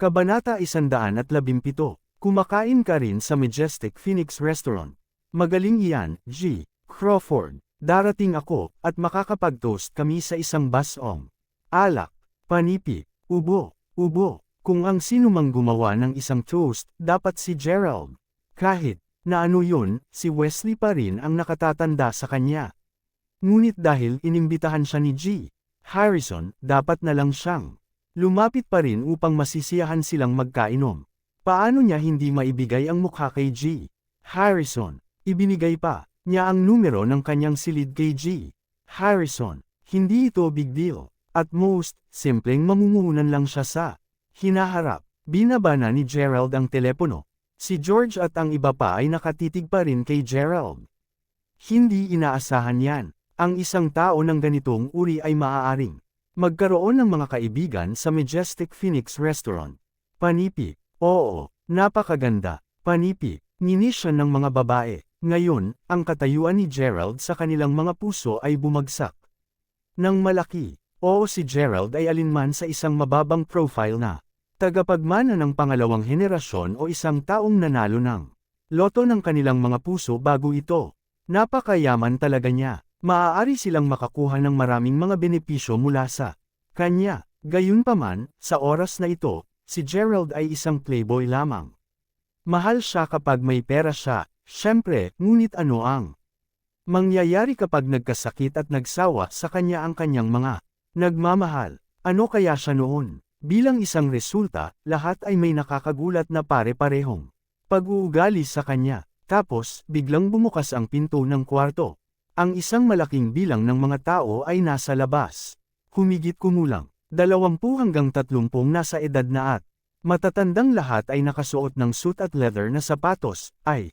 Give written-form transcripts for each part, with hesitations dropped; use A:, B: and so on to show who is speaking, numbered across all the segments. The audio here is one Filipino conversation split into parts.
A: Kabanata 117. Kumakain ka rin sa Majestic Phoenix Restaurant. Magaling iyan, G. Crawford. Darating ako, at makakapag-toast kami sa isang basong alak, panipi, ubo. Kung ang sino mang gumawa ng isang toast, dapat si Gerald. Kahit na ano yun, si Wesley pa rin ang nakatatanda sa kanya. Ngunit dahil inimbitahan siya ni G. Harrison, dapat na lang siyang lumapit pa rin upang masisiyahan silang magkainom. Paano niya hindi maibigay ang mukha kay G. Harrison? Ibinigay pa niya ang numero ng kanyang silid kay G. Harrison. Hindi ito big deal. At most, simpleng mamumuhunan lang siya sa hinaharap. Binaba na ni Gerald ang telepono. Si George at ang iba pa ay nakatitig pa rin kay Gerald. Hindi inaasahan yan. Ang isang tao ng ganitong uri ay maaaring magkaroon ng mga kaibigan sa Majestic Phoenix Restaurant. Panipi. Oo, napakaganda. Panipi. Nginis ng mga babae. Ngayon, ang katayuan ni Gerald sa kanilang mga puso ay bumagsak nang malaki. Oo, si Gerald ay alinman sa isang mababang profile na tagapagmana ng pangalawang henerasyon o isang taong nanalo ng loto ng kanilang mga puso bago ito. Napakayaman talaga niya. Maaari silang makakuha ng maraming mga benepisyo mula sa kanya. Gayunpaman, sa oras na ito, si Gerald ay isang playboy lamang. Mahal siya kapag may pera siya, syempre, ngunit ano ang mangyayari kapag nagkasakit at nagsawa sa kanya ang kanyang mga nagmamahal? Ano kaya siya noon? Bilang isang resulta, lahat ay may nakakagulat na pare-parehong pag-uugali sa kanya. Tapos, biglang bumukas ang pinto ng kwarto. Ang isang malaking bilang ng mga tao ay nasa labas. Humigit kumulang 20 hanggang 30 nasa edad na at matatandang lahat ay nakasuot ng suit at leather na sapatos, ay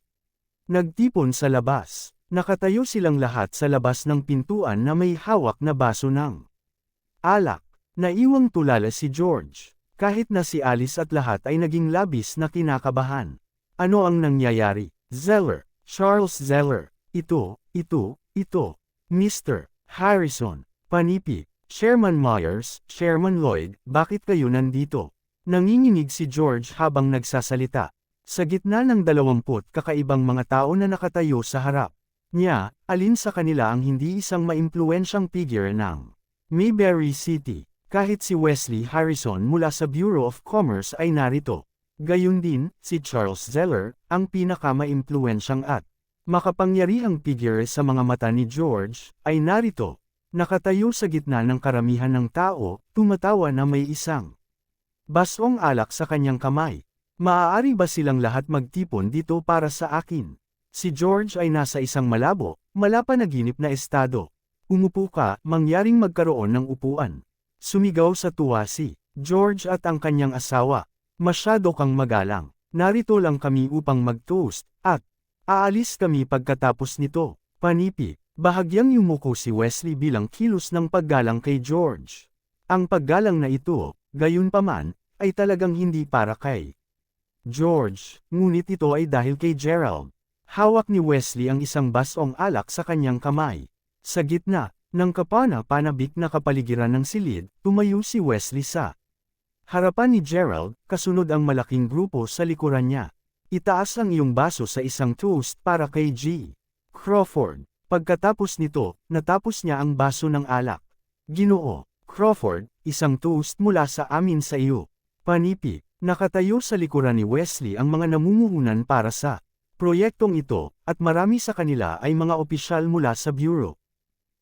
A: nagtipon sa labas. Nakatayo silang lahat sa labas ng pintuan na may hawak na baso ng alak. Naiwang tulala si George. Kahit na si Alice at lahat ay naging labis na kinakabahan. Ano ang nangyayari? Zeller. Charles Zeller. Ito. Mr. Harrison. Panipi. Chairman Myers, Chairman Lloyd, bakit kayo nandito? Nanginginig si George habang nagsasalita. Sa gitna ng 20 kakaibang mga tao na nakatayo sa harap niya, alin sa kanila ang hindi isang maimpluwensyang figure ng Mayberry City? Kahit si Wesley Harrison mula sa Bureau of Commerce ay narito. Gayun din, si Charles Zeller, ang pinakamaimpluwensyang at makapangyarihang figure sa mga mata ni George, ay narito. Nakatayo sa gitna ng karamihan ng tao, tumatawa na may isang basong alak sa kanyang kamay. Maaari ba silang lahat magtipon dito para sa akin? Si George ay nasa isang malapanaginip na estado. Umupo ka, mangyaring magkaroon ng upuan. Sumigaw sa tuwa si George at ang kanyang asawa. Masyado kang magalang. Narito lang kami upang mag-toast, at aalis kami pagkatapos nito. Panipi. Bahagyang yumuko si Wesley bilang kilos ng paggalang kay George. Ang paggalang na ito, gayunpaman, ay talagang hindi para kay George, ngunit ito ay dahil kay Gerald. Hawak ni Wesley ang isang basong alak sa kanyang kamay. Sa gitna ng kapana-panabik na kapaligiran ng silid, tumayo si Wesley sa harapan ni Gerald, kasunod ang malaking grupo sa likuran niya. Itaas ang iyong baso sa isang toast para kay G. Crawford. Pagkatapos nito, natapos niya ang baso ng alak. Ginoo Crawford, isang toast mula sa amin sa iyo. Panipi. Nakatayo sa likuran ni Wesley ang mga namumuhunan para sa proyektong ito, at marami sa kanila ay mga opisyal mula sa Bureau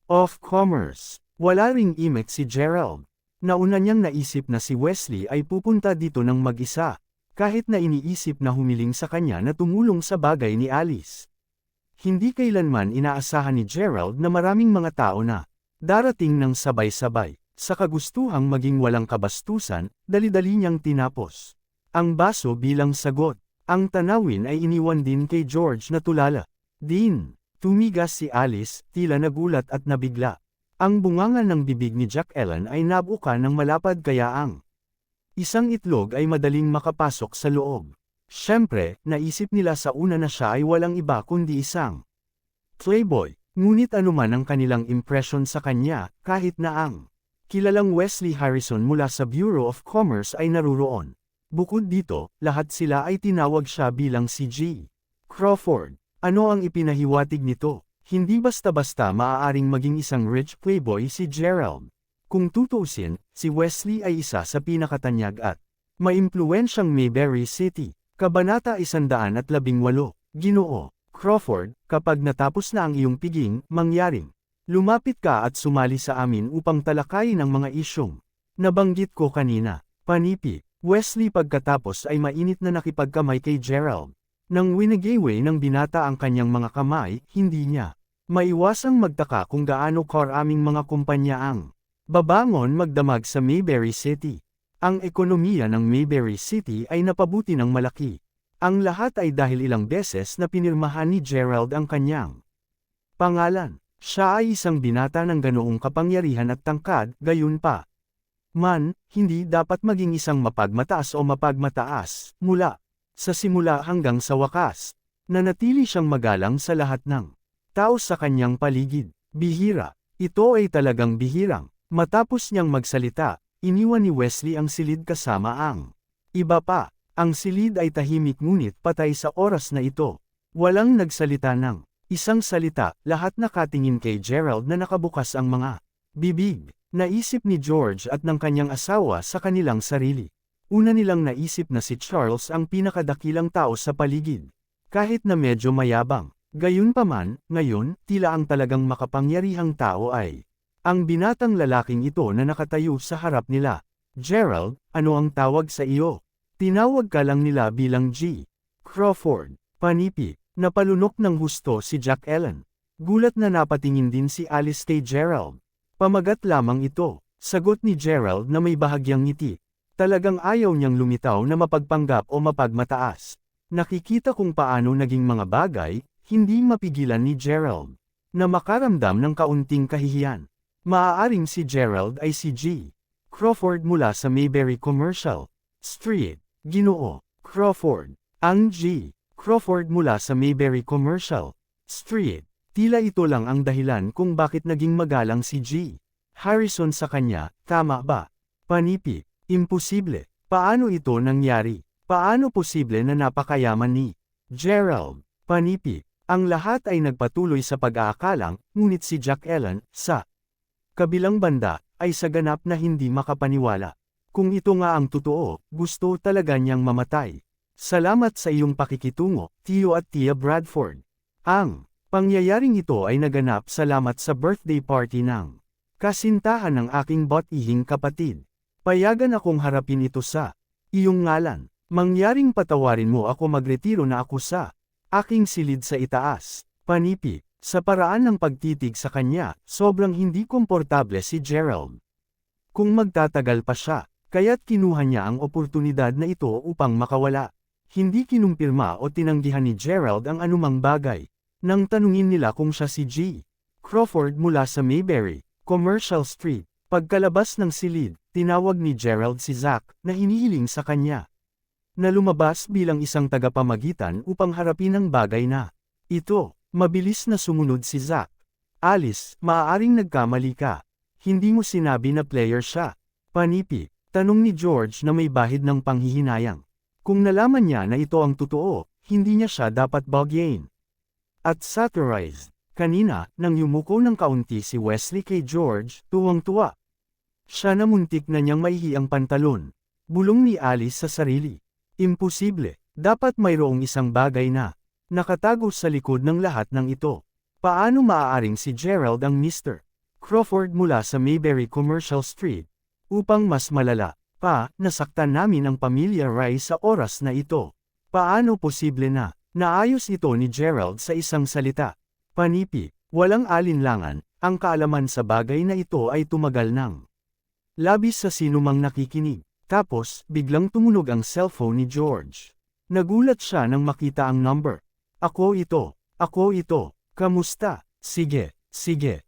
A: of Commerce. Wala ring imik si Gerald. Nauna niyang naisip na si Wesley ay pupunta dito ng mag-isa, kahit na iniisip na humiling sa kanya na tumulong sa bagay ni Alice. Hindi kailanman inaasahan ni Gerald na maraming mga tao na darating ng sabay-sabay. Sa kagustuhang maging walang kabastusan, dali-dali niyang tinapos ang baso bilang sagot. Ang tanawin ay iniwan din kay George na tulala. Tumigas si Alice, tila nagulat at nabigla. Ang bunganga ng bibig ni Jack Ellen ay nabuka ng malapad kaya ang isang itlog ay madaling makapasok sa loob. Siyempre, naisip nila sa una na siya ay walang iba kundi isang playboy. Ngunit anuman ang kanilang impresyon sa kanya, kahit na ang kilalang Wesley Harrison mula sa Bureau of Commerce ay naruroon. Bukod dito, lahat sila ay tinawag siya bilang si G. Crawford. Ano ang ipinahiwatig nito? Hindi basta-basta maaaring maging isang rich playboy si Gerald. Kung tutuusin, si Wesley ay isa sa pinakatanyag at maimpluwensyang Mayberry City. Kabanata 118. Ginoo, Crawford, kapag natapos na ang iyong piging, mangyaring lumapit ka at sumali sa amin upang talakayin ang mga isyong nabanggit ko kanina. Panipi, Wesley pagkatapos ay mainit na nakipagkamay kay Gerald. Nang winagaway ng binata ang kanyang mga kamay, hindi niya maiwasang magtaka kung gaano karaming mga kumpanya ang babangon magdamag sa Mayberry City. Ang ekonomiya ng Mayberry City ay napabuti ng malaki. Ang lahat ay dahil ilang beses na pinirmahan ni Gerald ang kanyang pangalan. Siya ay isang binata ng ganoong kapangyarihan at tangkad, gayon pa man, hindi dapat maging isang mapagmataas o mapagmataas, mula sa simula hanggang sa wakas. Nanatili siyang magalang sa lahat ng tao sa kanyang paligid. Bihira. Ito ay talagang bihirang. Matapos niyang magsalita, iniwan ni Wesley ang silid kasama ang iba pa. Ang silid ay tahimik ngunit patay sa oras na ito. Walang nagsalita ng isang salita, lahat nakatingin kay Gerald na nakabukas ang mga bibig. Naisip ni George at ng kanyang asawa sa kanilang sarili. Una nilang naisip na si Charles ang pinakadakilang tao sa paligid. Kahit na medyo mayabang. Gayunpaman, ngayon, tila ang talagang makapangyarihang tao ay ang binatang lalaking ito na nakatayo sa harap nila. Gerald, ano ang tawag sa iyo? Tinawag ka lang nila bilang G. Crawford. Panipi. Napalunok ng husto si Jack Ellen. Gulat na napatingin din si Alice kay Gerald. Pamagat lamang ito. Sagot ni Gerald na may bahagyang ngiti. Talagang ayaw niyang lumitaw na mapagpanggap o mapagmataas. Nakikita kung paano naging mga bagay, hindi mapigilan ni Gerald na makaramdam ng kaunting kahihiyan. Maaaring si Gerald ay si G. Crawford mula sa Mayberry Commercial Street. Ginoo, Crawford. Ang G. Crawford mula sa Mayberry Commercial Street. Tila ito lang ang dahilan kung bakit naging magalang si G. Harrison sa kanya, tama ba? Panipi. Imposible. Paano ito nangyari? Paano posible na napakayaman ni Gerald? Panipi. Ang lahat ay nagpatuloy sa pag-aakalang, ngunit si Jack Ellen, sa kabilang banda, ay sa ganap na hindi makapaniwala. Kung ito nga ang totoo, gusto talaga niyang mamatay. Salamat sa iyong pakikitungo, Tio at Tia Bradford. Ang pangyayaring ito ay naganap salamat sa birthday party ng kasintahan ng aking bot-ihing kapatid. Payagan akong harapin ito sa iyong ngalan. Mangyaring patawarin mo ako magretiro na ako sa aking silid sa itaas. Panipi. Sa paraan ng pagtitig sa kanya, sobrang hindi komportable si Gerald. Kung magtatagal pa siya, kaya't kinuha niya ang oportunidad na ito upang makawala. Hindi kinumpirma o tinanggihan ni Gerald ang anumang bagay. Nang tanungin nila kung siya si G. Crawford mula sa Mayberry Commercial Street, pagkalabas ng silid, tinawag ni Gerald si Zach na hinihiling sa kanya na lumabas bilang isang tagapamagitan upang harapin ang bagay na ito. Mabilis na sumunod si Zach. Alice, maaaring nagkamali ka. Hindi mo sinabi na player siya. Panipi. Tanong ni George na may bahid ng panghihinayang. Kung nalaman niya na ito ang totoo, hindi niya siya dapat bagyain. At satirized. Kanina, nang yumuko ng kaunti si Wesley kay George, tuwang-tuwa. Siya na muntik na niyang maihi ang pantalon. Bulong ni Alice sa sarili. Imposible. Dapat mayroong isang bagay na nakatago sa likod ng lahat ng ito. Paano maaaring si Gerald ang Mr. Crawford mula sa Mayberry Commercial Street? Upang mas malala pa, nasaktan namin ang pamilya Rai sa oras na ito. Paano posible na naayos ito ni Gerald sa isang salita? Panipi. Walang alinlangan, ang kaalaman sa bagay na ito ay tumagal ng labis sa sinumang nakikinig. Tapos, biglang tumunog ang cellphone ni George. Nagulat siya nang makita ang number. Ako ito. Ako ito. Kamusta? Sige. Sige.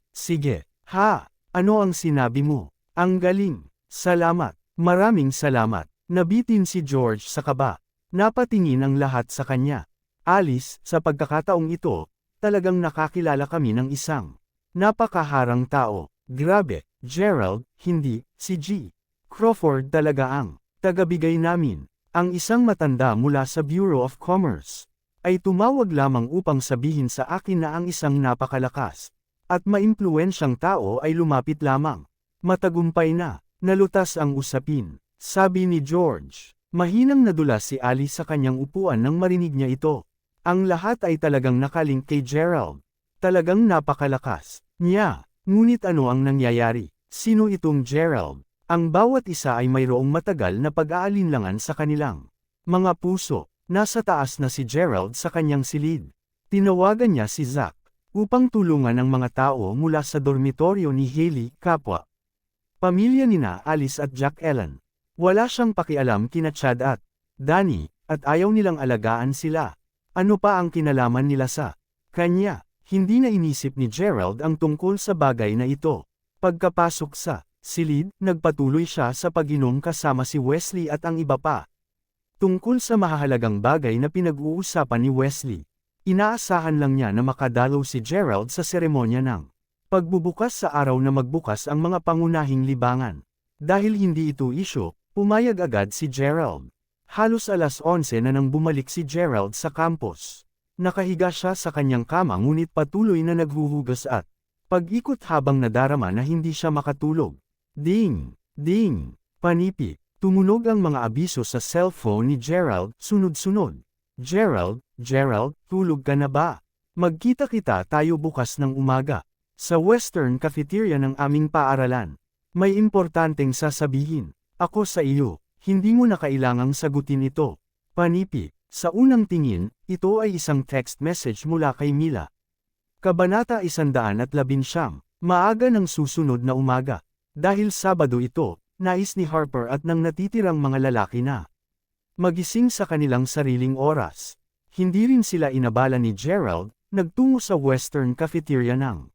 A: Ha? Ano ang sinabi mo? Ang galing. Salamat. Maraming salamat. Nabitin si George sa kaba. Napatingin ang lahat sa kanya. Alice, sa pagkakataong ito, talagang nakakilala kami ng isang napakaharang tao. Grabe, Gerald, hindi, si G. Crawford talaga ang tagabigay namin. Ang isang matanda mula sa Bureau of Commerce ay tumawag lamang upang sabihin sa akin na ang isang napakalakas at maimpluwensyang tao ay lumapit lamang. Matagumpay na, nalutas ang usapin, sabi ni George. Mahinang nadulas si Alice sa kanyang upuan nang marinig niya ito. Ang lahat ay talagang nakalink kay Gerald. Talagang napakalakas niya. Ngunit ano ang nangyayari? Sino itong Gerald? Ang bawat isa ay mayroong matagal na pag-aalinlangan sa kanilang mga puso. Nasa taas na si Gerald sa kanyang silid. Tinawagan niya si Zack upang tulungan ang mga tao mula sa dormitoryo ni Haley, kapwa pamilya nina Alice at Jack Ellen. Wala siyang pakialam kina Chad at Danny, at ayaw nilang alagaan sila. Ano pa ang kinalaman nila sa kanya? Hindi na inisip ni Gerald ang tungkol sa bagay na ito. Pagkapasok sa silid, nagpatuloy siya sa pag-inom kasama si Wesley at ang iba pa. Tungkol sa mahahalagang bagay na pinag-uusapan ni Wesley. Inaasahan lang niya na makadalaw si Gerald sa seremonya ng pagbubukas sa araw na magbukas ang mga pangunahing libangan. Dahil hindi ito isyu, pumayag agad si Gerald. Halos alas 11 na nang bumalik si Gerald sa campus. Nakahiga siya sa kanyang kama ngunit patuloy na naghuhugas at pag-ikot habang nadarama na hindi siya makatulog. Ding! Ding! Panipi! Tumunog ang mga abiso sa cellphone ni Gerald, sunod-sunod. Gerald, Gerald, tulog ka na ba? Magkita-kita tayo bukas ng umaga. Sa Western Cafeteria ng aming paaralan. May importanteng sasabihin. Ako sa iyo, hindi mo na kailangang sagutin ito. Panipi, sa unang tingin, ito ay isang text message mula kay Mila. Kabanata 119, maaga ng susunod na umaga. Dahil Sabado ito, nais ni Harper at ng natitirang mga lalaki na magising sa kanilang sariling oras. Hindi rin sila inabala ni Gerald, nagtungo sa Western Cafeteria ng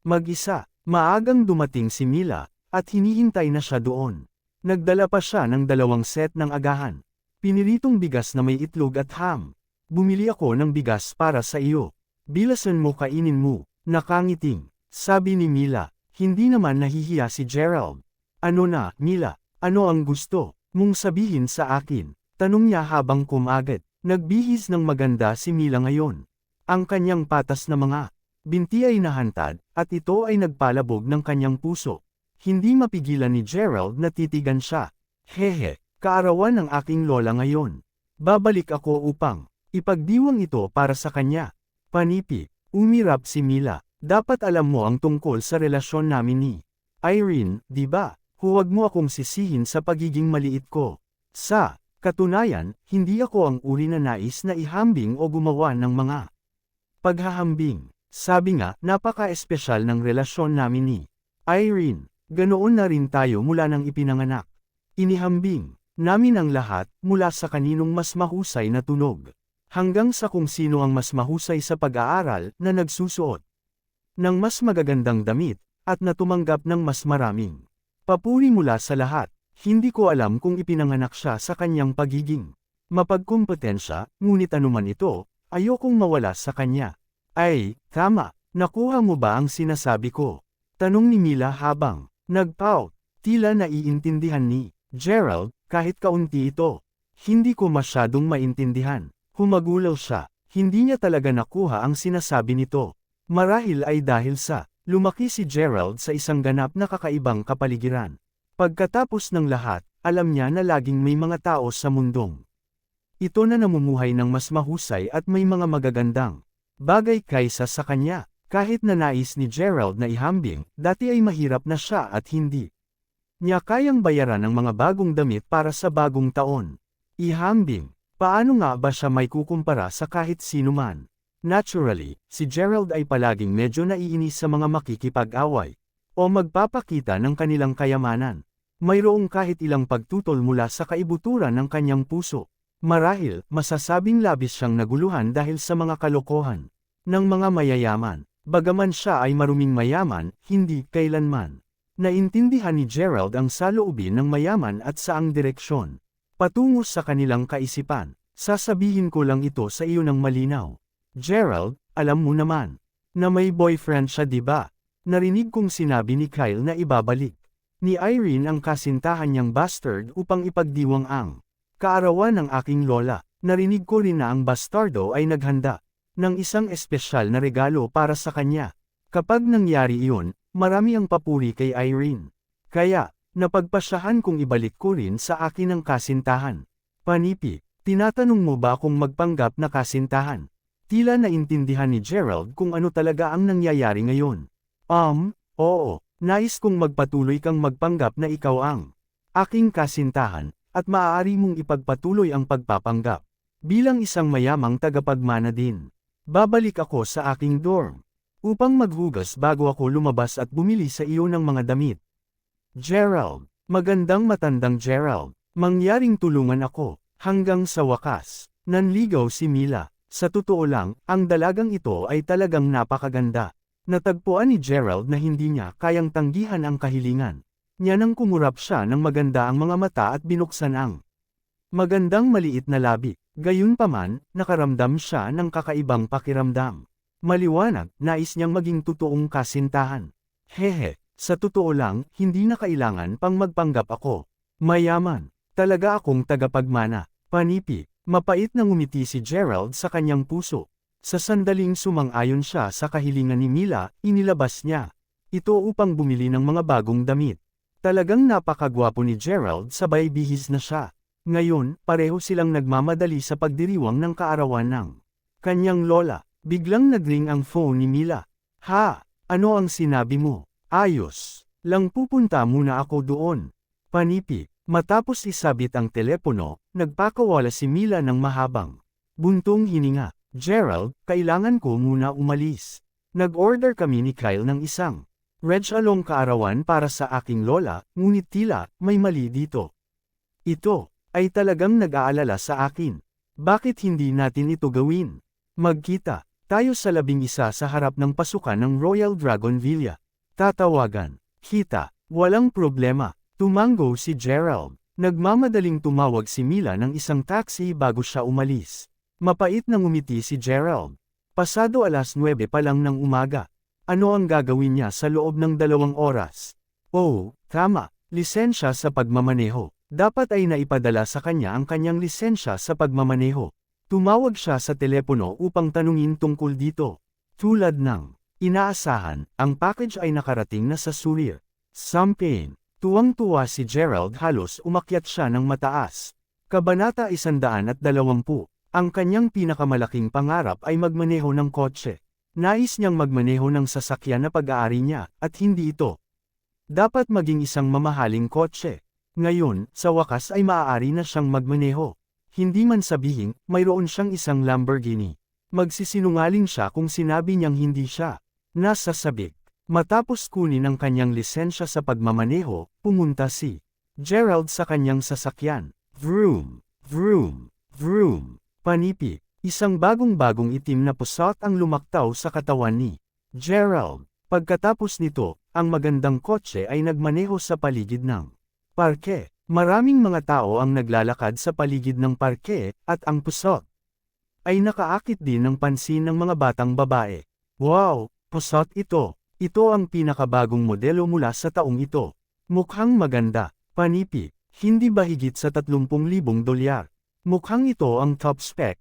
A: mag-isa. Maagang dumating si Mila, at hinihintay na siya doon. Nagdala pa siya ng 2 set ng agahan. Piniritong bigas na may itlog at ham. Bumili ako ng bigas para sa iyo. Bilasan mo kainin mo. Nakangiting, sabi ni Mila. Hindi naman nahihiya si Gerald. Ano na, Mila? Ano ang gusto mong sabihin sa akin? Tanong niya habang kumagat. Nagbihis ng maganda si Mila ngayon. Ang kanyang patas na mga binti ay nahantad, at ito ay nagpalabog ng kanyang puso. Hindi mapigilan ni Gerald na titigan siya. Hehe, kaarawan ng aking lola ngayon. Babalik ako upang ipagdiwang ito para sa kanya. Panipi, umirap si Mila. Dapat alam mo ang tungkol sa relasyon namin ni Irene, di ba? Huwag mo akong sisihin sa pagiging maliit ko. Sa katunayan, hindi ako ang uri na nais na ihambing o gumawa ng mga paghahambing. Sabi nga, napaka-espesyal ng relasyon namin ni Irene. Ganoon na rin tayo mula nang ipinanganak. Inihambing namin ang lahat, mula sa kaninong mas mahusay na tunog, hanggang sa kung sino ang mas mahusay sa pag-aaral na nagsusuot ng mas magagandang damit, at natumanggap ng mas maraming papuri mula sa lahat. Hindi ko alam kung ipinanganak siya sa kanyang pagiging mapagkumpetensya, ngunit anuman ito, ayokong mawala sa kanya. Ay, tama, nakuha mo ba ang sinasabi ko? Tanong ni Mila habang nagpout. Tila naiintindihan ni Gerald, kahit kaunti ito. Hindi ko masyadong maintindihan. Humagulaw siya. Hindi niya talaga nakuha ang sinasabi nito. Marahil ay dahil sa lumaki si Gerald sa isang ganap na kakaibang kapaligiran. Pagkatapos ng lahat, alam niya na laging may mga tao sa mundong ito na namumuhay ng mas mahusay at may mga magagandang bagay kaysa sa kanya. Kahit na nais ni Gerald na ihambing, dati ay mahirap na siya at hindi niya kayang bayaran ang mga bagong damit para sa bagong taon. Ihambing, paano nga ba siya may kukumpara sa kahit sino man? Naturally, si Gerald ay palaging medyo naiinis sa mga makikipag-away o magpapakita ng kanilang kayamanan. Mayroong kahit ilang pagtutol mula sa kaibuturan ng kanyang puso. Marahil, masasabing labis siyang naguluhan dahil sa mga kalokohan ng mga mayayaman. Bagaman siya ay maruming mayaman, hindi kailanman naintindihan ni Gerald ang saloobin ng mayaman at saang direksyon patungo sa kanilang kaisipan. Sasabihin ko lang ito sa iyo ng malinaw. Gerald, alam mo naman na may boyfriend siya, di ba? Narinig kong sinabi ni Kyle na ibabalik ni Irene ang kasintahan niyang bastard upang ipagdiwang ang Kaarawan ng aking lola, narinig ko rin na ang bastardo ay naghanda ng isang espesyal na regalo para sa kanya. Kapag nangyari iyon, marami ang papuri kay Irene. Kaya, napagpasyahan kong ibalik ko rin sa akin ang kasintahan. Panipi, tinatanong mo ba kung magpanggap na kasintahan? Tila naintindihan ni Gerald kung ano talaga ang nangyayari ngayon. Oo, nais kong magpatuloy kang magpanggap na ikaw ang aking kasintahan, at maaari mong ipagpatuloy ang pagpapanggap. Bilang isang mayamang tagapagmana din. Babalik ako sa aking dorm upang maghugas bago ako lumabas at bumili sa iyo ng mga damit. Gerald, magandang matandang Gerald, mangyaring tulungan ako, hanggang sa wakas, nanligaw si Mila. Sa totoo lang, ang dalagang ito ay talagang napakaganda. Natagpuan ni Gerald na hindi niya kayang tanggihan ang kahilingan. Niya nang kumurap siya ng maganda ang mga mata at binuksan ang magandang maliit na labi. Gayunpaman, nakaramdam siya ng kakaibang pakiramdam. Maliwanag, nais niyang maging totoong kasintahan. Hehe, sa totoo lang, hindi na kailangan pang magpanggap ako. Mayaman, talaga akong tagapagmana. Panipi, mapait na ngumiti si Gerald sa kanyang puso. Sa sandaling sumang-ayon siya sa kahilingan ni Mila, inilabas niya ito upang bumili ng mga bagong damit. Talagang napakagwapo ni Gerald, sabay bihis na siya. Ngayon, pareho silang nagmamadali sa pagdiriwang ng kaarawan ng kanyang lola. Biglang nagring ang phone ni Mila. Ha, ano ang sinabi mo? Ayos lang, pupunta muna ako doon. Panipi, matapos isabit ang telepono, nagpakawala si Mila ng mahabang buntong hininga. Gerald, kailangan ko muna umalis. Nag-order kami ni Kyle ng isang Red Along kaarawan para sa aking lola, ngunit tila, may mali dito. Ito ay talagang nag-aalala sa akin. Bakit hindi natin ito gawin? Magkita tayo sa 11 sa harap ng pasukan ng Royal Dragon Villa. Tatawagan. Kita. Walang problema. Tumango si Gerald. Nagmamadaling tumawag si Mila ng isang taxi bago siya umalis. Mapait na ngumiti si Gerald. Pasado 9:00 pa lang ng umaga. Ano ang gagawin niya sa loob ng 2 oras? Oh, tama. Lisensya sa pagmamaneho. Dapat ay naipadala sa kanya ang kanyang lisensya sa pagmamaneho. Tumawag siya sa telepono upang tanungin tungkol dito. Tulad ng inaasahan, ang package ay nakarating na sa Surrey. Champagne. Tuwang-tuwa si Gerald, halos umakyat siya ng mataas. Kabanata 120. Ang kanyang pinakamalaking pangarap ay magmaneho ng kotse. Nais niyang magmaneho ng sasakyan na pag-aari niya, at hindi ito dapat maging isang mamahaling kotse. Ngayon, sa wakas ay maaari na siyang magmaneho. Hindi man sabihin, mayroon siyang isang Lamborghini. Magsisinungaling siya kung sinabi niyang hindi siya nasa sabik. Matapos kunin ang kanyang lisensya sa pagmamaneho, pumunta si Gerald sa kanyang sasakyan. Vroom, vroom, vroom. Panipi, isang bagong-bagong itim na pusat ang lumaktaw sa katawan ni Gerald. Pagkatapos nito, ang magandang kotse ay nagmaneho sa paligid ng parke. Maraming mga tao ang naglalakad sa paligid ng parke, at ang pusot ay nakaakit din ng pansin ng mga batang babae. Wow, pusot ito! Ito ang pinakabagong modelo mula sa taong ito. Mukhang maganda. Panipi, hindi ba higit sa 30,000 dolyar? Mukhang ito ang top spec.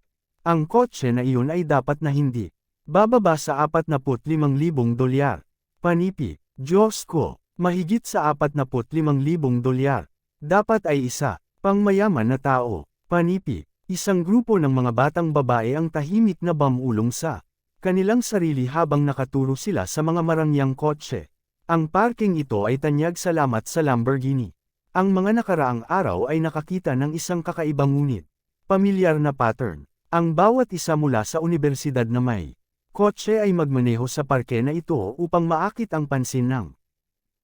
A: Ang kotse na iyon ay dapat na hindi bababa sa 45,000 dolyar. Panipi, Diyos ko, mahigit sa 45,000 dolyar. Dapat ay isa pang mayaman na tao. Panipi, isang grupo ng mga batang babae ang tahimik na bamulong sa kanilang sarili habang nakaturo sila sa mga marangyang kotse. Ang parking ito ay tanyag salamat sa Lamborghini. Ang mga nakaraang araw ay nakakita ng isang kakaibang ngunit pamilyar na pattern. Ang bawat isa mula sa unibersidad na may kotse ay magmaneho sa parke na ito upang maakit ang pansin ng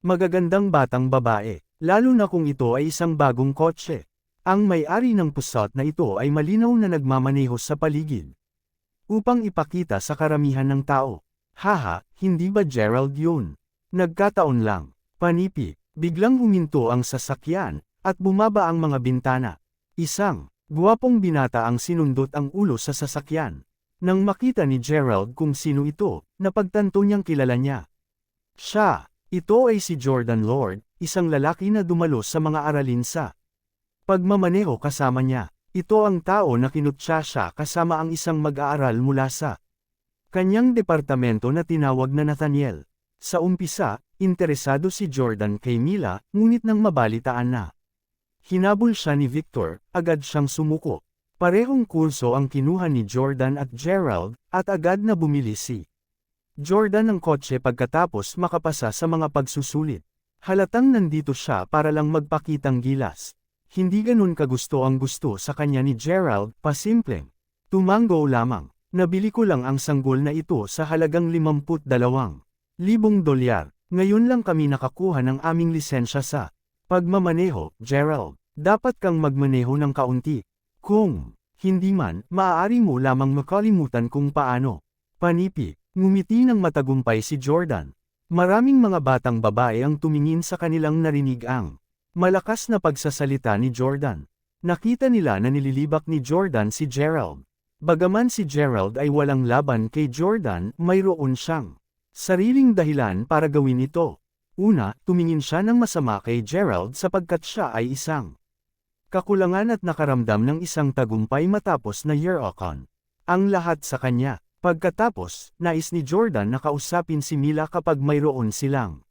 A: magagandang batang babae. Lalo na kung ito ay isang bagong kotse. Ang may-ari ng pusat na ito ay malinaw na nagmamaneho sa paligid upang ipakita sa karamihan ng tao. Haha, hindi ba Gerald yun? Nagkataon lang. Panipi, biglang huminto ang sasakyan, at bumaba ang mga bintana. Isang guwapong binata ang sinundot ang ulo sa sasakyan. Nang makita ni Gerald kung sino ito, napagtanto niyang kilala niya. Ito ay si Jordan Lord, isang lalaki na dumalo sa mga aralin sa Pagmamaneho kasama niya. Ito ang tao na kinutya siya kasama ang isang mag-aaral mula sa kanyang departamento na tinawag na Nathaniel. Sa umpisa, interesado si Jordan kay Mila, ngunit nang mabalitaan na hinabol siya ni Victor, agad siyang sumuko. Parehong kurso ang kinuha ni Jordan at Gerald, at agad na bumili si Jordan ng kotse pagkatapos makapasa sa mga pagsusulit. Halatang nandito siya para lang magpakitang gilas. Hindi ganun kagusto ang gusto sa kanya ni Gerald, pasimpleng tumango lamang. Nabili ko lang ang sanggol na ito sa halagang $52,000. Ngayon lang kami nakakuha ng aming lisensya sa pagmamaneho, Gerald. Dapat kang magmaneho ng kaunti. Kung hindi man, maaari mo lamang makalimutan kung paano. Panipi, ngumiti ng matagumpay si Jordan. Maraming mga batang babae ang tumingin sa kanilang narinig ang malakas na pagsasalita ni Jordan. Nakita nila na nililibak ni Jordan si Gerald. Bagaman si Gerald ay walang laban kay Jordan, mayroon siyang sariling dahilan para gawin ito. Una, tumingin siya ng masama kay Gerald sapagkat siya ay isang kakulangan at nakaramdam ng isang tagumpay matapos na year-on ang lahat sa kanya. Pagkatapos, nais ni Jordan na kausapin si Mila kapag mayroon silang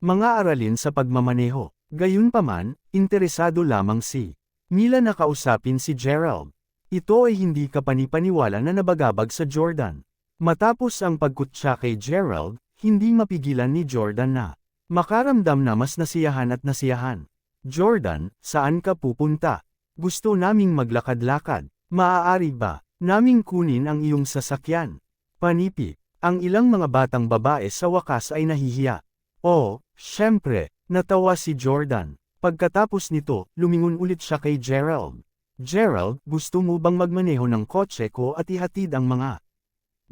A: mga aralin sa pagmamaneho. Gayunpaman, interesado lamang si Mila na kausapin si Gerald. Ito ay hindi kapanipaniwala na nabagabag sa Jordan. Matapos ang pagkutya kay Gerald, hindi mapigilan ni Jordan na makaramdam na mas nasiyahan at nasiyahan. Jordan, saan ka pupunta? Gusto naming maglakad-lakad. Maaari ba naming kunin ang iyong sasakyan? Panipi, ang ilang mga batang babae sa wakas ay nahihiya. Oh, syempre, natawa si Jordan. Pagkatapos nito, lumingon ulit siya kay Gerald. Gerald, gusto mo bang magmaneho ng kotse ko at ihatid ang mga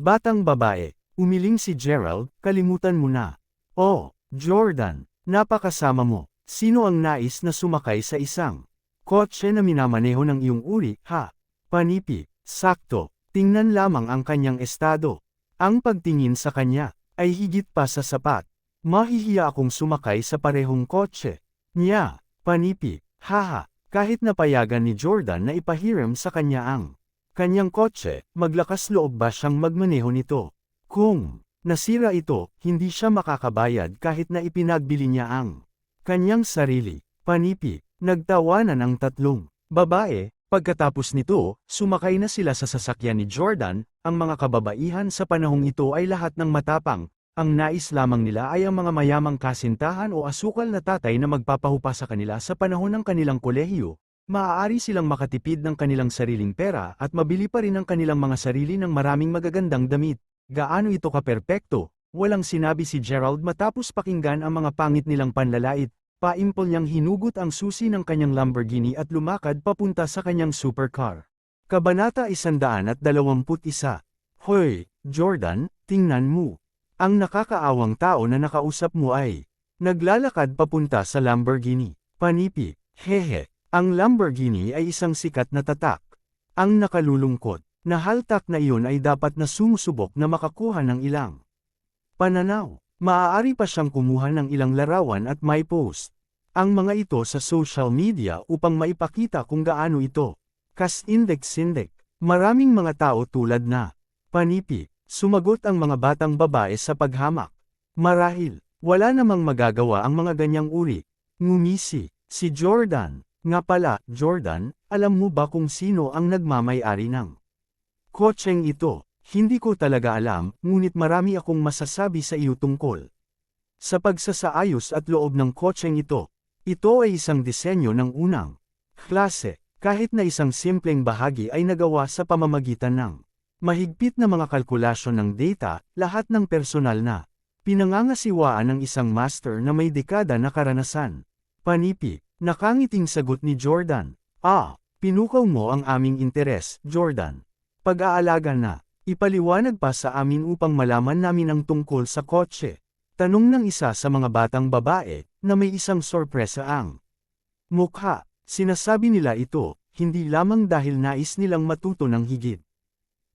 A: batang babae? Umiling si Gerald, kalimutan mo na. Oh, Jordan, napakasama mo. Sino ang nais na sumakay sa isang kotse na minamaneho ng iyong uri, ha? Panipi, sakto, tingnan lamang ang kanyang estado. Ang pagtingin sa kanya ay higit pa sa sapat. Mahihiya akong sumakay sa parehong kotse niya. Panipi, haha, kahit napayagan ni Jordan na ipahiram sa kanya ang kanyang kotse, maglakas loob ba siyang magmaneho nito? Kung nasira ito, hindi siya makakabayad kahit na ipinagbili niya ang kanyang sarili. Panipi, nagtawanan ang tatlong babae. Pagkatapos nito, sumakay na sila sa sasakyan ni Jordan. Ang mga kababaihan sa panahong ito ay lahat ng matapang. Ang nais lamang nila ay ang mga mayamang kasintahan o asukal na tatay na magpapahupa sa kanila sa panahon ng kanilang kolehiyo. Maaari silang makatipid ng kanilang sariling pera at mabili pa rin ang kanilang mga sarili ng maraming magagandang damit. Gaano ito kaperpekto? Walang sinabi si Gerald matapos pakinggan ang mga pangit nilang panlalait. Paimpol niyang hinugot ang susi ng kanyang Lamborghini at lumakad papunta sa kanyang supercar. Kabanata 121. Hoy, Jordan, tingnan mo. Ang nakakaawang tao na nakausap mo ay naglalakad papunta sa Lamborghini. Panipi, hehe, ang Lamborghini ay isang sikat na tatak. Ang nakalulungkot na haltak na iyon ay dapat na sumusubok na makakuha ng ilang pananaw. Maaari pa siyang kumuha ng ilang larawan at may post ang mga ito sa social media upang maipakita kung gaano ito kas-index-index. Maraming mga tao tulad na Panipi, sumagot ang mga batang babae sa paghamak. Marahil, wala namang magagawa ang mga ganyang uri. Ngumisi, si Jordan. Nga pala, Jordan, alam mo ba kung sino ang nagmamay-ari ng kotseng ito? Hindi ko talaga alam, ngunit marami akong masasabi sa iyo tungkol sa pagsasaayos at loob ng kotseng ito. Ito ay isang disenyo ng unang klase, kahit na isang simpleng bahagi ay nagawa sa pamamagitan ng mahigpit na mga kalkulasyon ng data, lahat ng personal na pinangangasiwaan ng isang master na may dekada na karanasan. Panipi, nakangiting sagot ni Jordan. Pinukaw mo ang aming interes, Jordan. Pag-aalaga na, ipaliwanag pa sa amin upang malaman namin ang tungkol sa kotse. Tanong ng isa sa mga batang babae, na may isang sorpresa ang mukha. Sinasabi nila ito, hindi lamang dahil nais nilang matuto ng higit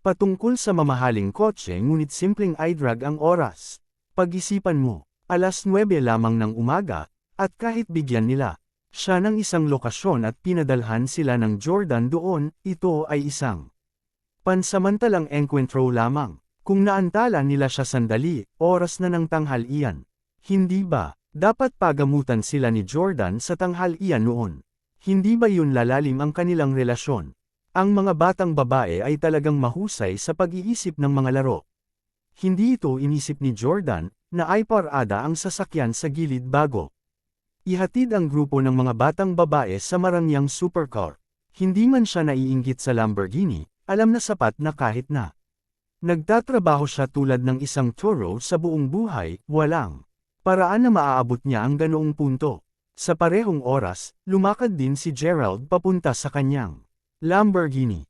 A: patungkol sa mamahaling kotse ngunit simpleng iDrag ang oras. Pag-isipan mo, 9:00 lamang ng umaga, at kahit bigyan nila siya ng isang lokasyon at pinadalhan sila ng Jordan doon. Ito ay isang pansamantalang enkwentro lamang. Kung naantala nila siya sandali, oras na ng tanghalian. Hindi ba, dapat pagamutan sila ni Jordan sa tanghalian noon? Hindi ba yun lalalim ang kanilang relasyon? Ang mga batang babae ay talagang mahusay sa pag-iisip ng mga laro. Hindi ito inisip ni Jordan, na ay parada ang sasakyan sa gilid bago ihatid ang grupo ng mga batang babae sa marangyang supercar. Hindi man siya naiinggit sa Lamborghini, alam na sapat na kahit na nagtatrabaho siya tulad ng isang toro sa buong buhay, walang paraan na maaabot niya ang ganoong punto. Sa parehong oras, lumakad din si Gerald papunta sa kanyang Lamborghini.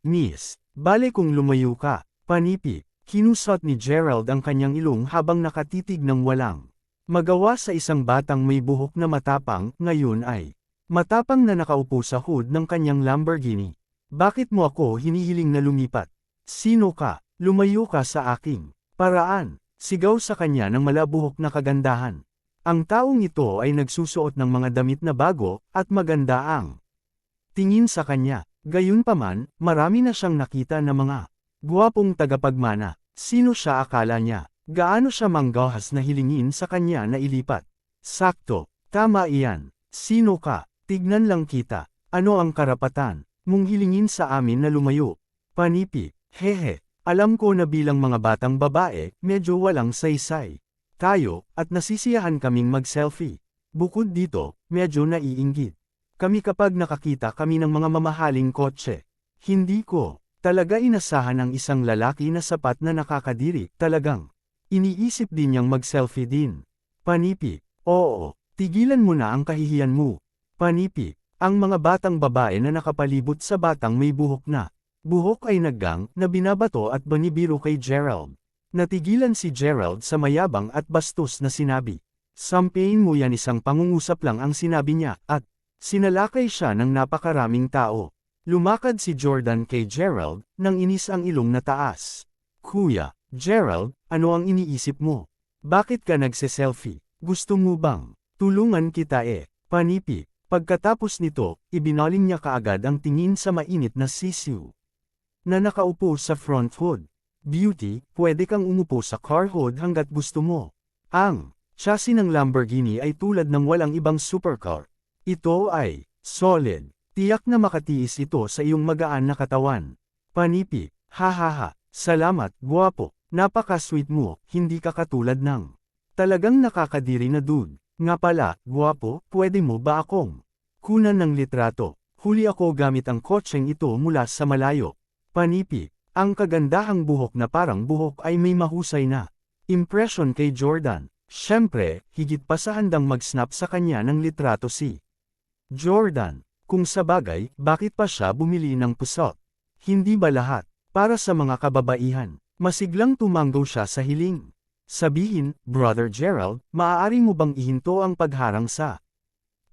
A: Miss, bale kung lumayo ka, panipi. Kinusot ni Gerald ang kanyang ilong habang nakatitig ng walang magawa sa isang batang may buhok na matapang. Ngayon ay matapang na nakaupo sa hood ng kanyang Lamborghini. Bakit mo ako hinihiling na lumipat? Sino ka? Lumayo ka sa aking paraan. Sigaw sa kanya ng malabuhok na kagandahan. Ang taong ito ay nagsusuot ng mga damit na bago at maganda ang tingin sa kanya. Gayunpaman, marami na siyang nakita na mga guwapong tagapagmana. Sino siya akala niya? Gaano siya manggahas na hilingin sa kanya na ilipat? Sakto, tama iyan. Sino ka? Tignan lang kita. Ano ang karapatan mong hilingin sa amin na lumayo? Panipi, hehe. Alam ko na bilang mga batang babae, medyo walang saysay tayo, at nasisiyahan kaming mag-selfie. Bukod dito, medyo naiinggit kami kapag nakakita kami ng mga mamahaling kotse. Hindi ko talaga inasahan ang isang lalaki na sapat na nakakadiri. Talagang iniisip din niyang mag-selfie din. Panipi, oo, tigilan mo na ang kahihiyan mo. Panipi, ang mga batang babae na nakapalibot sa batang may buhok na buhok ay naggang na binabato at banibiro kay Gerald. Natigilan si Gerald sa mayabang at bastos na sinabi. Sampain mo yan, isang pangungusap lang ang sinabi niya, at sinalakay siya ng napakaraming tao. Lumakad si Jordan kay Gerald, nang inis ang ilong na taas. Kuya, Gerald, ano ang iniisip mo? Bakit ka nagse-selfie? Gusto mo bang tulungan kita Panipi. Pagkatapos nito, ibinaling niya kaagad ang tingin sa mainit na sisiw na nakaupo sa front hood. Beauty, pwede kang umupo sa car hood hanggat gusto mo. Ang chassis ng Lamborghini ay tulad ng walang ibang supercar. Ito ay solid. Tiyak na makatiis ito sa iyong magaan na katawan. Panipi, hahaha, salamat, guwapo. Napaka-sweet mo, hindi ka katulad ng talagang nakakadiri na dude. Nga pala, guwapo, pwede mo ba akong kunan ng litrato? Huli ako gamit ang kotseng ito mula sa malayo. Panipi, ang kagandahang buhok na parang buhok ay may mahusay na impression kay Jordan. Siyempre, higit pa sa handang mag-snap sa kanya ng litrato si Jordan. Kung sabagay, bakit pa siya bumili ng pusot? Hindi ba lahat para sa mga kababaihan? Masiglang tumanggo siya sa hiling. Sabihin, Brother Gerald, maaari mo bang ihinto ang pagharang sa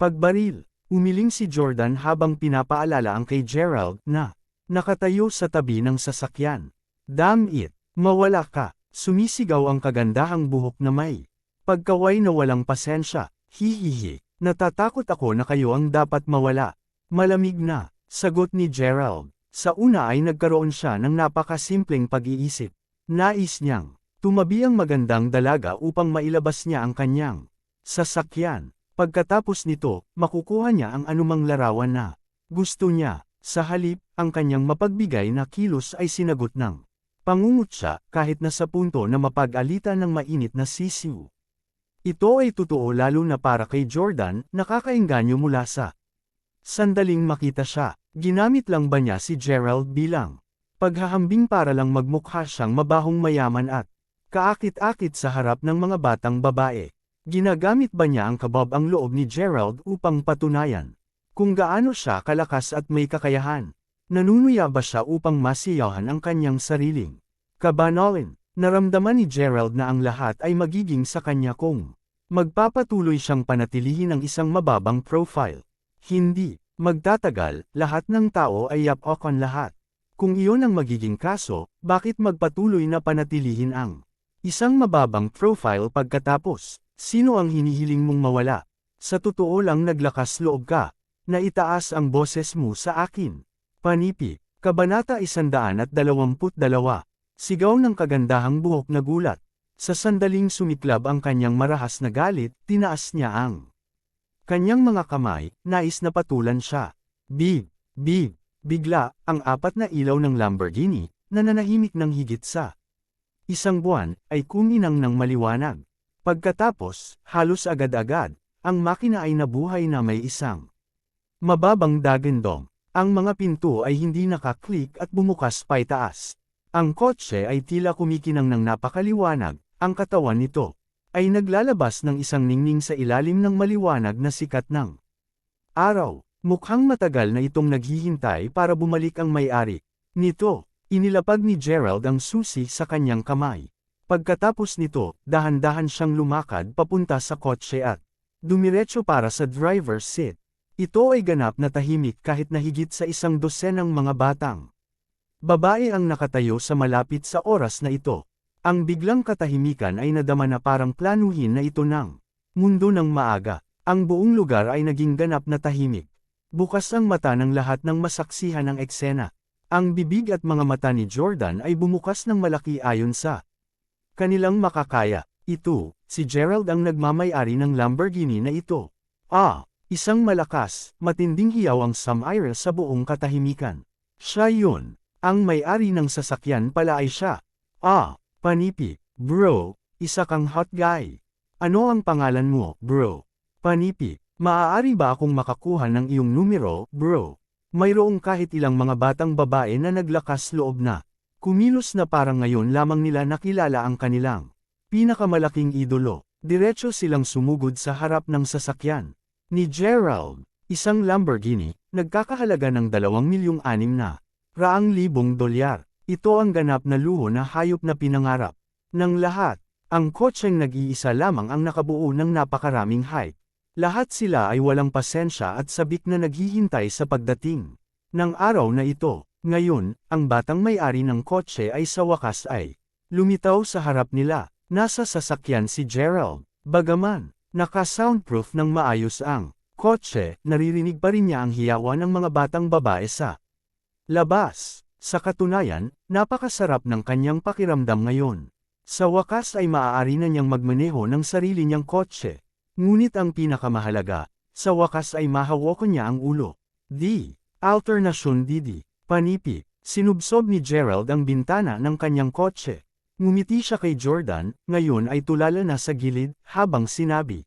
A: pagbaril? Umiling si Jordan habang pinapaalala ang kay Gerald na nakatayo sa tabi ng sasakyan. Damn it, mawala ka. Sumisigaw ang kagandahang buhok na may pagkaway na walang pasensya. Hihihi, natatakot ako na kayo ang dapat mawala. Malamig na, sagot ni Gerald. Sa una ay nagkaroon siya ng napakasimpleng pag-iisip. Nais niyang tumabi ang magandang dalaga upang mailabas niya ang kanyang sasakyan. Pagkatapos nito, makukuha niya ang anumang larawan na gusto niya. Sa halip, ang kanyang mapagbigay na kilos ay sinagot ng pangungutya kahit na sa punto na mapag-alitan ng mainit na sisiw. Ito ay totoo lalo na para kay Jordan, nakakaengganyo mula sa sandaling makita siya. Ginamit lang ba niya si Gerald bilang paghahambing para lang magmukha siyang mabahong mayaman at kaakit-akit sa harap ng mga batang babae? Ginagamit ba niya ang kabab ang loob ni Gerald upang patunayan kung gaano siya kalakas at may kakayahan? Nanunuya ba siya upang masiyahan ang kanyang sariling kabanalin? Naramdaman ni Gerald na ang lahat ay magiging sa kanya kung magpapatuloy siyang panatilihin ang isang mababang profile. Hindi magtatagal, lahat ng tao ay yapakan lahat. Kung iyon ang magiging kaso, bakit magpatuloy na panatilihin ang isang mababang profile pagkatapos? Sino ang hinihiling mong mawala? Sa totoo lang naglakas loob ka, na itaas ang boses mo sa akin. Panipi, Kabanata 122. Sigaw ng kagandahang buhok na gulat. Sa sandaling sumiklab ang kanyang marahas na galit, tinaas niya ang kanyang mga kamay, nais na patulan siya. Big, big, bigla, ang apat na ilaw ng Lamborghini, na nanahimik ng higit sa isang buwan, ay kuminang ng maliwanag. Pagkatapos, halos agad-agad, ang makina ay nabuhay na may isang mababang dagandong. Ang mga pinto ay hindi nakaklik at bumukas paitaas. Ang kotse ay tila kumikinang ng napakaliwanag, ang katawan nito ay naglalabas ng isang ningning sa ilalim ng maliwanag na sikat ng araw. Mukhang matagal na itong naghihintay para bumalik ang may-ari nito. Inilapag ni Gerald ang susi sa kanyang kamay. Pagkatapos nito, dahan-dahan siyang lumakad papunta sa kotse at dumiretso para sa driver's seat. Ito ay ganap na tahimik kahit na higit sa 100 mga batang babae ang nakatayo sa malapit sa oras na ito. Ang biglang katahimikan ay nadama na parang planuhin na ito ng mundo ng maaga. Ang buong lugar ay naging ganap na tahimik. Bukas ang mata ng lahat ng masaksihan ng eksena. Ang bibig at mga mata ni Jordan ay bumukas ng malaki ayon sa kanilang makakaya. Ito, si Gerald ang nagmamay-ari ng Lamborghini na ito. Isang malakas, matinding hiyaw ang sumire sa buong katahimikan. Siya yun. Ang may-ari ng sasakyan pala ay siya. Panipi, bro, isa kang hot guy. Ano ang pangalan mo, bro? Panipi, maaari ba akong makakuha ng iyong numero, bro? Mayroong kahit ilang mga batang babae na naglakas loob na kumilos na parang ngayon lamang nila nakilala ang kanilang pinakamalaking idolo. Diretso silang sumugod sa harap ng sasakyan ni Gerald, isang Lamborghini, nagkakahalaga ng $2,600,000. Ito ang ganap na luho na hayop na pinangarap ng lahat. Ang kotseng nag-iisa lamang ang nakabuo ng napakaraming hype. Lahat sila ay walang pasensya at sabik na naghihintay sa pagdating ng araw na ito. Ngayon, ang batang may-ari ng kotse ay sa wakas ay lumitaw sa harap nila. Nasa sasakyan si Gerald. Bagaman naka-soundproof ng maayos ang kotse, naririnig pa rin niya ang hiyawan ng mga batang babae sa labas. Sa katunayan, napakasarap ng kanyang pakiramdam ngayon. Sa wakas ay maaari na niyang magmaneho ng sarili niyang kotse. Ngunit ang pinakamahalaga, sa wakas ay mahawakan niya ang ulo. Alternasyon Didi. Panipi, sinubsob ni Gerald ang bintana ng kanyang kotse. Ngumiti siya kay Jordan, ngayon ay tulala na sa gilid, habang sinabi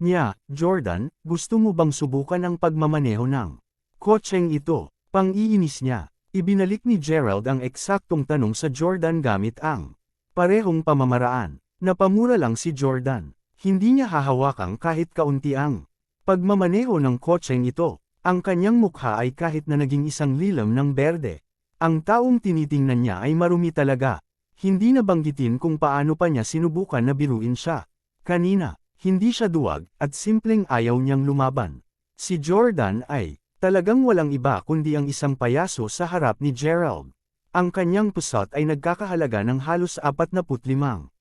A: niya, Jordan, gusto mo bang subukan ang pagmamaneho ng kotseng ito? Pang-iinis niya, ibinalik ni Gerald ang eksaktong tanong sa Jordan gamit ang parehong pamamaraan. Napamura lang si Jordan. Hindi niya hahawakang kahit kaunti ang pagmamaneho ng kotseng ito. Ang kanyang mukha ay kahit na naging isang lilam ng berde. Ang taong tinitingnan niya ay marumi talaga. Hindi nabanggitin kung paano pa niya sinubukan na biruin siya. Kanina, hindi siya duwag, at simpleng ayaw niyang lumaban. Si Jordan ay talagang walang iba kundi ang isang payaso sa harap ni Gerald. Ang kanyang pusat ay nagkakahalaga ng halos $45,000.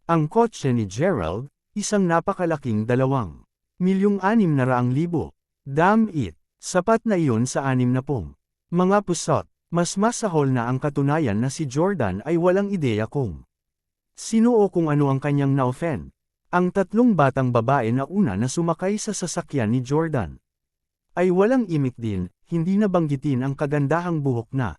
A: Ang kotse ni Gerald, isang napakalaking $2,600,000. Damn it, sapat na iyon sa 60 mga pusat. Mas masahol na ang katunayan na si Jordan ay walang ideya kung sino o kung ano ang kanyang na-offend. Ang tatlong batang babae na una na sumakay sa sasakyan ni Jordan ay walang imik din, hindi nabanggitin ang kagandahang buhok na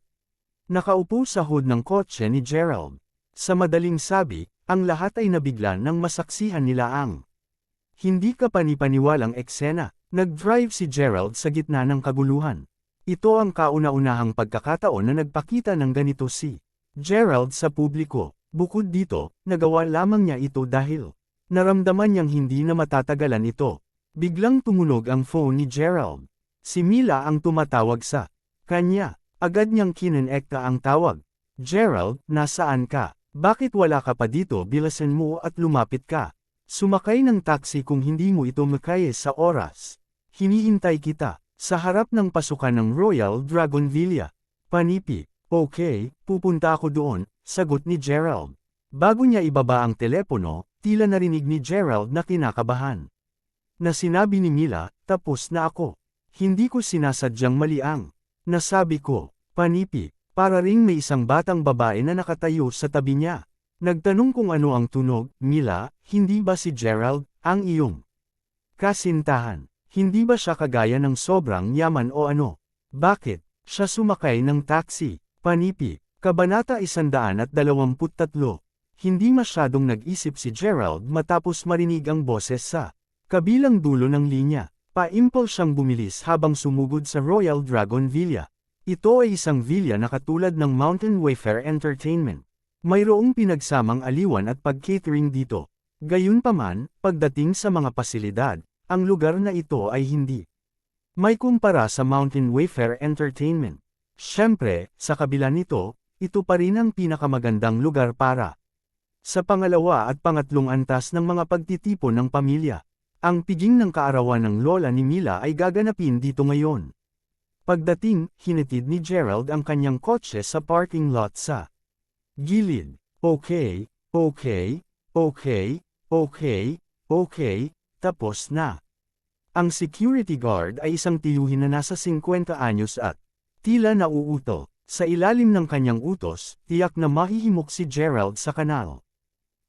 A: nakaupo sa hood ng kotse ni Gerald. Sa madaling sabi, ang lahat ay nabigla nang masaksihan nila ang hindi kapanipaniwalang eksena. Nag-drive si Gerald sa gitna ng kaguluhan. Ito ang kauna-unahang pagkakataon na nagpakita ng ganito si Gerald sa publiko. Bukod dito, nagawa lamang niya ito dahil naramdaman niyang hindi na matatagalan ito. Biglang tumunog ang phone ni Gerald. Si Mila ang tumatawag sa kanya. Agad niyang kinonekta ang tawag. Gerald, nasaan ka? Bakit wala ka pa dito? Bilisan mo at lumapit ka. Sumakay ng taxi kung hindi mo ito makaya sa oras. Hinihintay kita. Sa harap ng pasukan ng Royal Dragon Villa. Panipi, okay, pupunta ako doon, sagot ni Gerald. Bago niya ibaba ang telepono, tila narinig ni Gerald na kinakabahan. Na sinabi ni Mila, tapos na ako. Hindi ko sinasadyang mali ang. Nasabi ko, panipi, para ring may isang batang babae na nakatayo sa tabi niya. Nagtanong kung ano ang tunog, Mila, hindi ba si Gerald, ang iyong kasintahan? Hindi ba siya kagaya ng sobrang yaman o ano? Bakit? Siya sumakay ng taxi. Panipi, Kabanata 123. Hindi masyadong nag-isip si Gerald matapos marinig ang boses sa kabilang dulo ng linya. Paimpol siyang bumilis habang sumugod sa Royal Dragon Villa. Ito ay isang villa na katulad ng Mountain Wayfare Entertainment. Mayroong pinagsamang aliwan at pag-catering dito. Gayunpaman, pagdating sa mga pasilidad, ang lugar na ito ay hindi may kumpara sa Mountain Wayfare Entertainment. Siyempre, sa kabila nito, ito pa rin ang pinakamagandang lugar para sa pangalawa at pangatlong antas ng mga pagtitipon ng pamilya. Ang piging ng kaarawan ng lola ni Mila ay gaganapin dito ngayon. Pagdating, hinatid ni Gerald ang kanyang kotse sa parking lot sa gilid. Okay, tapos na. Ang security guard ay isang tiyuhin na nasa 50 anyos at tila nauuto. Sa ilalim ng kanyang utos, tiyak na mahihimok si Gerald sa kanal.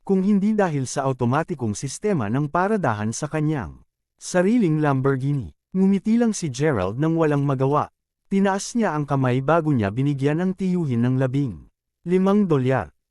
A: Kung hindi dahil sa automatikong sistema ng paradahan sa kanyang sariling Lamborghini. Ngumiti lang si Gerald nang walang magawa. Tinaas niya ang kamay bago niya binigyan ng tiyuhin ng $15.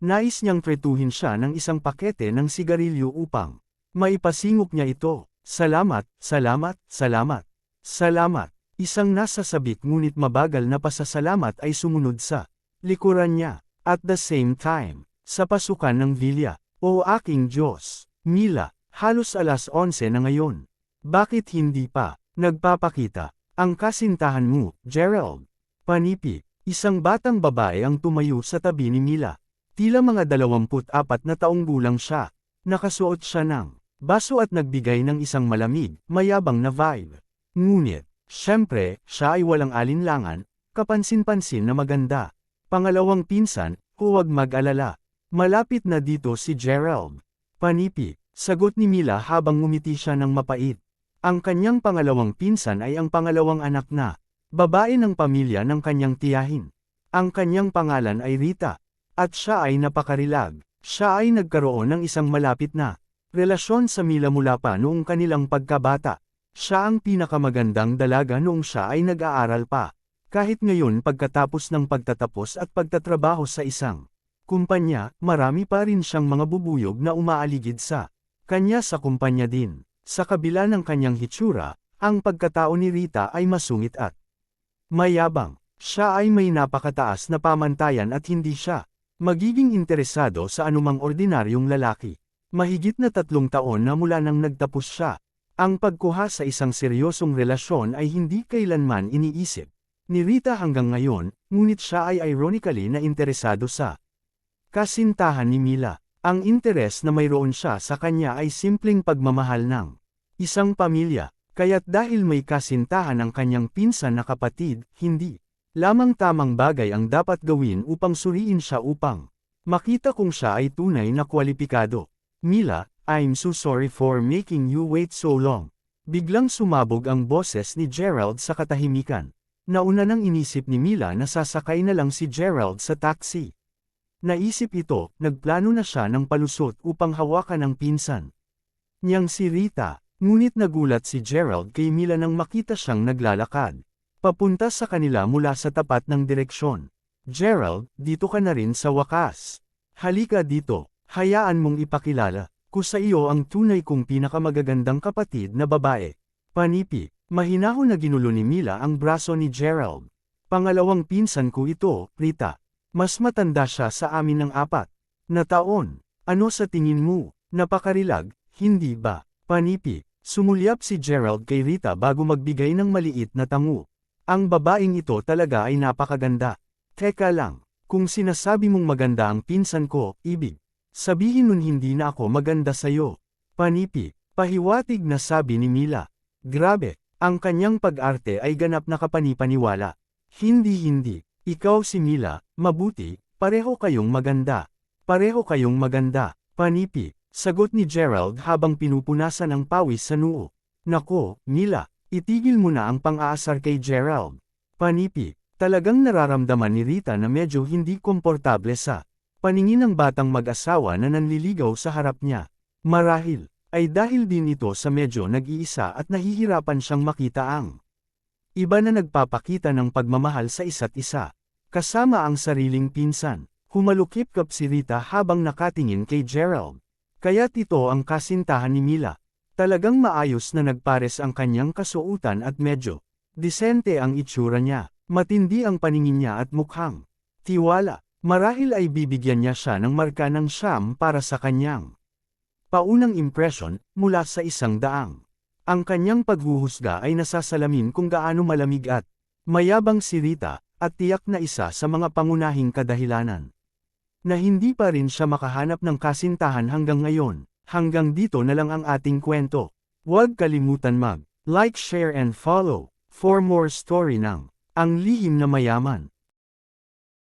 A: Nais niyang tretuhin siya ng isang pakete ng sigarilyo upang maipasingok niya ito. Salamat, salamat, salamat. Salamat. Isang nasasabik ngunit mabagal na pasasalamat ay sumunod sa likuran niya. At the same time, sa pasukan ng villa. O aking Diyos, Mila, halos alas 11 na ngayon. Bakit hindi pa nagpapakita ang kasintahan mo, Gerald? Panipi, isang batang babae ang tumayo sa tabi ni Mila. Tila mga 24 na taong gulang siya. Nakasuot siya ng baso at nagbigay ng isang malamig, mayabang na vibe. Ngunit, syempre, siya ay walang alinlangan, kapansin-pansin na maganda. Pangalawang pinsan, huwag mag-alala. Malapit na dito si Gerald. Panipi, sagot ni Mila habang ngumiti siya ng mapait. Ang kanyang pangalawang pinsan ay ang pangalawang anak na babae ng pamilya ng kanyang tiyahin. Ang kanyang pangalan ay Rita. At siya ay napakarilag. Siya ay nagkaroon ng isang malapit na relasyon sa Mila mula pa noong kanilang pagkabata. Siya ang pinakamagandang dalaga noong siya ay nag-aaral pa. Kahit ngayon pagkatapos ng pagtatapos at pagtatrabaho sa isang kumpanya, marami pa rin siyang mga bubuyog na umaaligid sa kanya sa kumpanya din. Sa kabila ng kanyang hitsura, ang pagkatao ni Rita ay masungit at mayabang. Siya ay may napakataas na pamantayan at hindi siya magiging interesado sa anumang ordinaryong lalaki. Mahigit na 3 taon na mula nang nagtapos siya. Ang pagkuha sa isang seryosong relasyon ay hindi kailanman iniisip ni Rita hanggang ngayon, ngunit siya ay ironically na interesado sa kasintahan ni Mila. Ang interes na mayroon siya sa kanya ay simpleng pagmamahal ng isang pamilya. Kaya't dahil may kasintahan ang kanyang pinsan na kapatid, hindi lamang tamang bagay ang dapat gawin upang suriin siya upang makita kung siya ay tunay na kwalipikado. Mila, I'm so sorry for making you wait so long. Biglang sumabog ang boses ni Gerald sa katahimikan. Nauna nang inisip ni Mila na sasakay na lang si Gerald sa taxi. Naisip ito, nagplano na siya ng palusot upang hawakan ang pinsan niyang si Rita. Ngunit nagulat si Gerald kay Mila nang makita siyang naglalakad papunta sa kanila mula sa tapat ng direksyon. Gerald, dito ka na rin sa wakas. Halika dito, hayaan mong ipakilala ko sa iyo ang tunay kong pinakamagagandang kapatid na babae. Panipi, mahinahon na ginulo ni Mila ang braso ni Gerald. Pangalawang pinsan ko ito, Rita. Mas matanda siya sa amin ng 4 na taon. Ano sa tingin mo? Napakarilag, hindi ba? Panipi, sumulyap si Gerald kay Rita bago magbigay ng maliit na tango. Ang babaeng ito talaga ay napakaganda. Teka lang, kung sinasabi mong maganda ang pinsan ko, ibig sabihin nun hindi na ako maganda sa'yo. Panipi, pahiwatig na sabi ni Mila. Grabe, ang kanyang pag-arte ay ganap na kapanipaniwala. Hindi. Ikaw si Mila, mabuti, pareho kayong maganda. Pareho kayong maganda. Panipi, sagot ni Gerald habang pinupunasan ang pawis sa noo. Nako, Mila, itigil mo na ang pang-aasar kay Gerald. Panipi, talagang nararamdaman ni Rita na medyo hindi komportable sa paningin ng batang mag-asawa na nanliligaw sa harap niya. Marahil, ay dahil din ito sa medyo nag-iisa at nahihirapan siyang makita ang iba na nagpapakita ng pagmamahal sa isa't isa. Kasama ang sariling pinsan, humalukip-kap si Rita habang nakatingin kay Gerald. Kaya't ito ang kasintahan ni Mila. Talagang maayos na nagpares ang kanyang kasuotan at medyo disente ang itsura niya. Matindi ang paningin niya at mukhang tiwala. Marahil ay bibigyan niya siya ng marka ng siyam para sa kanyang paunang impresyon mula sa 100. Ang kanyang paghuhusga ay nasasalamin kung gaano malamig at mayabang si Rita, at tiyak na isa sa mga pangunahing kadahilanan na hindi pa rin siya makahanap ng kasintahan hanggang ngayon. Hanggang dito na lang ang ating kwento. Huwag kalimutan mag-like, share and follow for more story ng Ang Lihim na Mayaman.